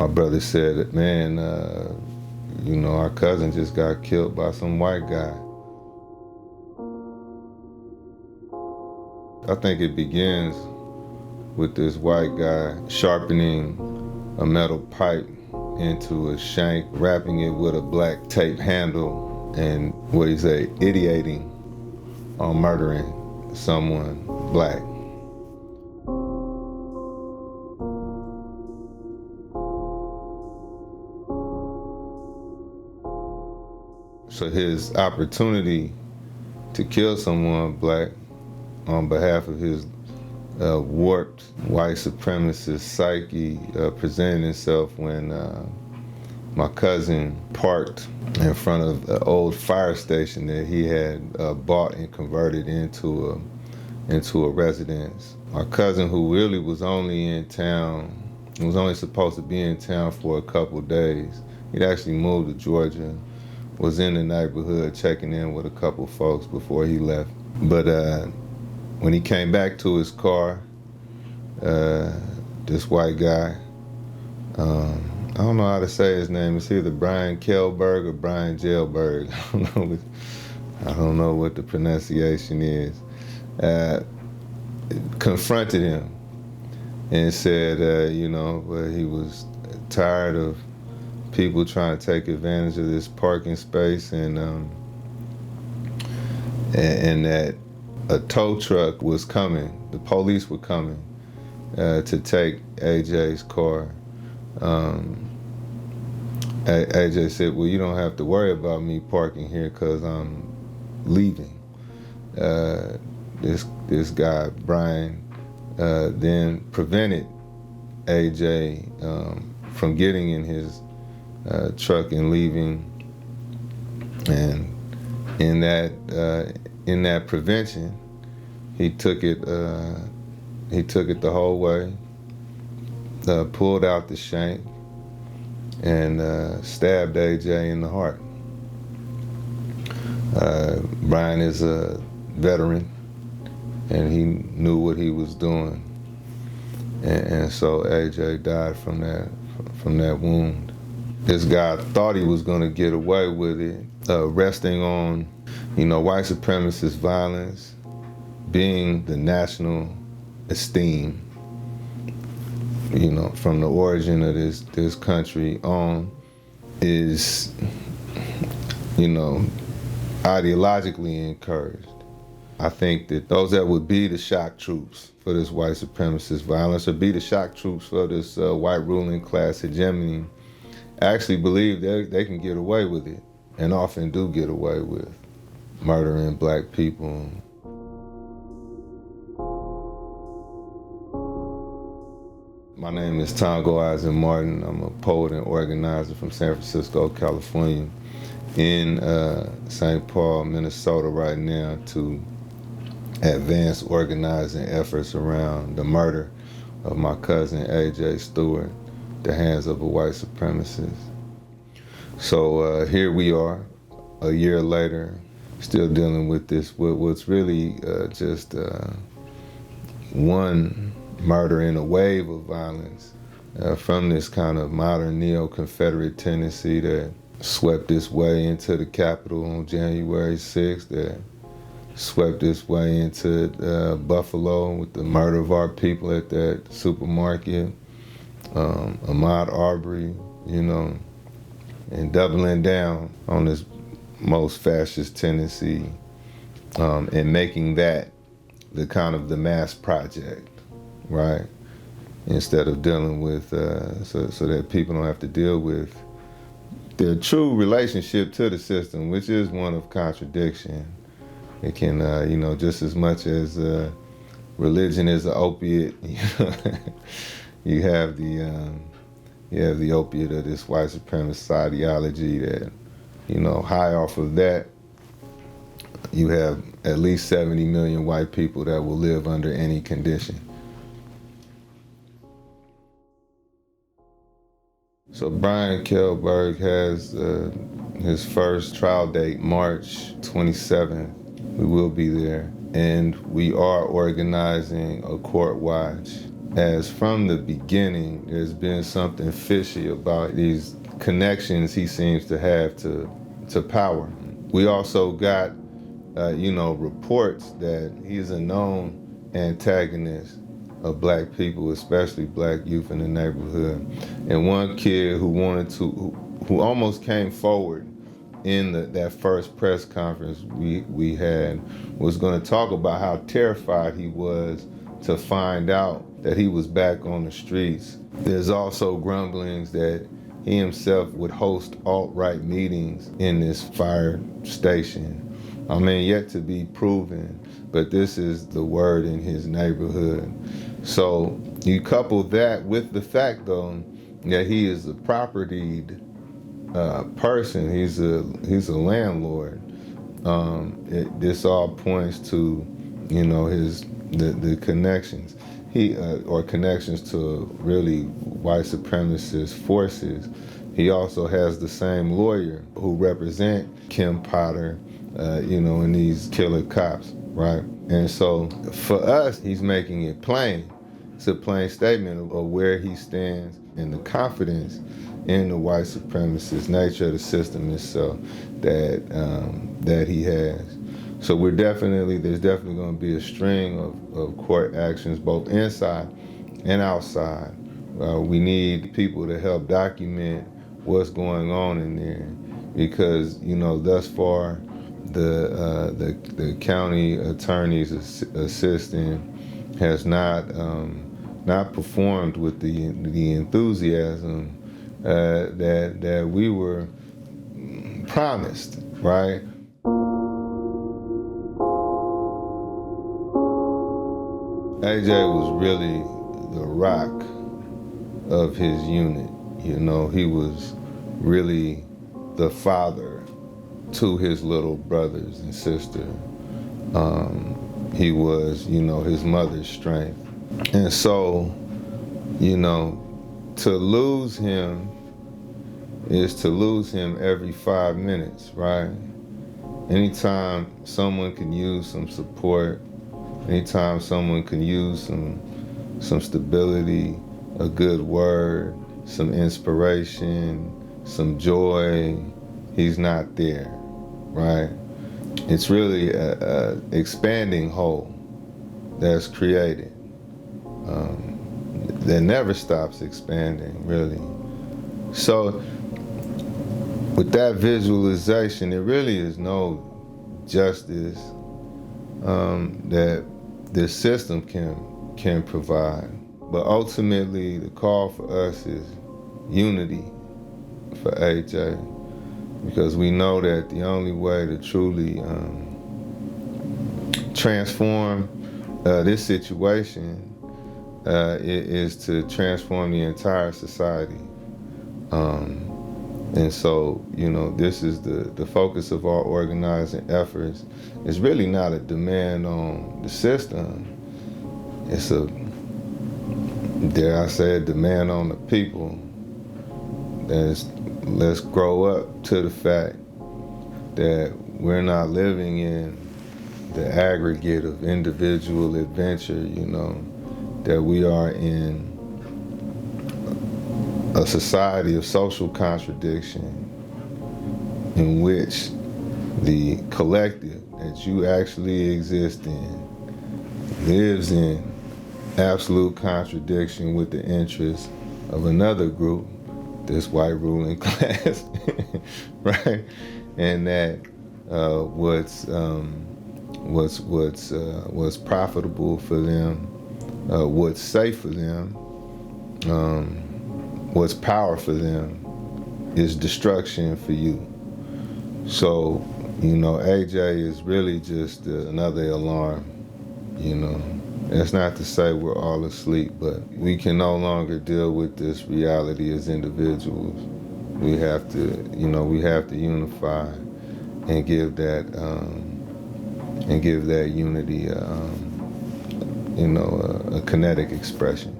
My brother said, man, our cousin just got killed by some white guy. I think it begins with this white guy sharpening a metal pipe into a shank, wrapping it with a black tape handle, and ideating on murdering someone black. So his opportunity to kill someone black on behalf of his warped white supremacist psyche presented itself when my cousin parked in front of an old fire station that he had bought and converted into a residence. My cousin, who really was only in town, was only supposed to be in town for a couple days. He'd actually moved to Georgia, was in the neighborhood checking in with a couple folks before he left. But when he came back to his car, this white guy, I don't know how to say his name. It's either Brian Kjellberg or Brian Kjellberg. I don't know what the pronunciation is. Confronted him and said, he was tired of people trying to take advantage of this parking space, and that a tow truck was coming. The police were coming to take AJ's car. AJ said, well, you don't have to worry about me parking here because I'm leaving. This guy, Brian, then prevented AJ from getting in his truck and leaving. And in that prevention, he took it the whole way, pulled out the shank, and stabbed AJ in the heart. Brian is a veteran, and he knew what he was doing, and so AJ died from that wound. This guy thought he was going to get away with it, resting on, white supremacist violence being the national esteem, from the origin of this country on, is, ideologically encouraged. I think that those that would be the shock troops for this white supremacist violence, or be the shock troops for this white ruling class hegemony, actually believe they can get away with it, and often do get away with murdering black people. My name is Tongo Eisen-Martin. I'm a poet and organizer from San Francisco, California, in St. Paul, Minnesota right now to advance organizing efforts around the murder of my cousin AJ Stewart, the hands of a white supremacist. So here we are, a year later, still dealing with this, what's really just one murder in a wave of violence from this kind of modern neo-Confederate tendency that swept its way into the Capitol on January 6th, that swept its way into Buffalo with the murder of our people at that supermarket, Ahmaud Arbery, and doubling down on this most fascist tendency and making that the kind of the mass project, right? Instead of dealing with, so that people don't have to deal with their true relationship to the system, which is one of contradiction. It can, just as much as religion is an opiate, you have the opiate of this white supremacist ideology that, high off of that, you have at least 70 million white people that will live under any condition. So Brian Kjellberg has his first trial date, March 27th. We will be there. And we are organizing a court watch as from the beginning, there's been something fishy about these connections he seems to have to power. We also got, reports that he's a known antagonist of black people, especially black youth in the neighborhood. And one kid who almost came forward in that first press conference we had was going to talk about how terrified he was to find out that he was back on the streets. There's also grumblings that he himself would host alt-right meetings in this fire station. I mean, yet to be proven, but this is the word in his neighborhood. So you couple that with the fact, though, that he is a propertied person. He's a landlord. This all points to, the connections. Or connections to really white supremacist forces. He also has the same lawyer who represent Kim Potter, in these killer cops, right? And so for us, he's making it plain. It's a plain statement of where he stands and the confidence in the white supremacist nature of the system itself that he has. So there's definitely going to be a string of court actions, both inside and outside. We need people to help document what's going on in there, because thus far the county attorney's assistant has not performed with the enthusiasm that we were promised, right? AJ was really the rock of his unit. He was really the father to his little brothers and sister. He was, his mother's strength. And so, to lose him is to lose him every 5 minutes, right? Anytime someone can use some support, anytime someone can use some stability, a good word, some inspiration, some joy, he's not there, right? It's really a expanding hole that's created that never stops expanding, really. So with that visualization, there really is no justice that this system can provide. But ultimately, the call for us is unity for AJ, because we know that the only way to truly transform this situation is to transform the entire society. And so, this is the focus of our organizing efforts. It's really not a demand on the system. It's a, dare I say, a demand on the people. Let's grow up to the fact that we're not living in the aggregate of individual adventure, that we are in a society of social contradiction in which the collective that you actually exist in lives in absolute contradiction with the interests of another group, this white ruling class, right? And that what's profitable for them, what's safe for them, what's power for them is destruction for you. So, AJ is really just another alarm, That's not to say we're all asleep, but we can no longer deal with this reality as individuals. We have to, unify and give that unity, a kinetic expression.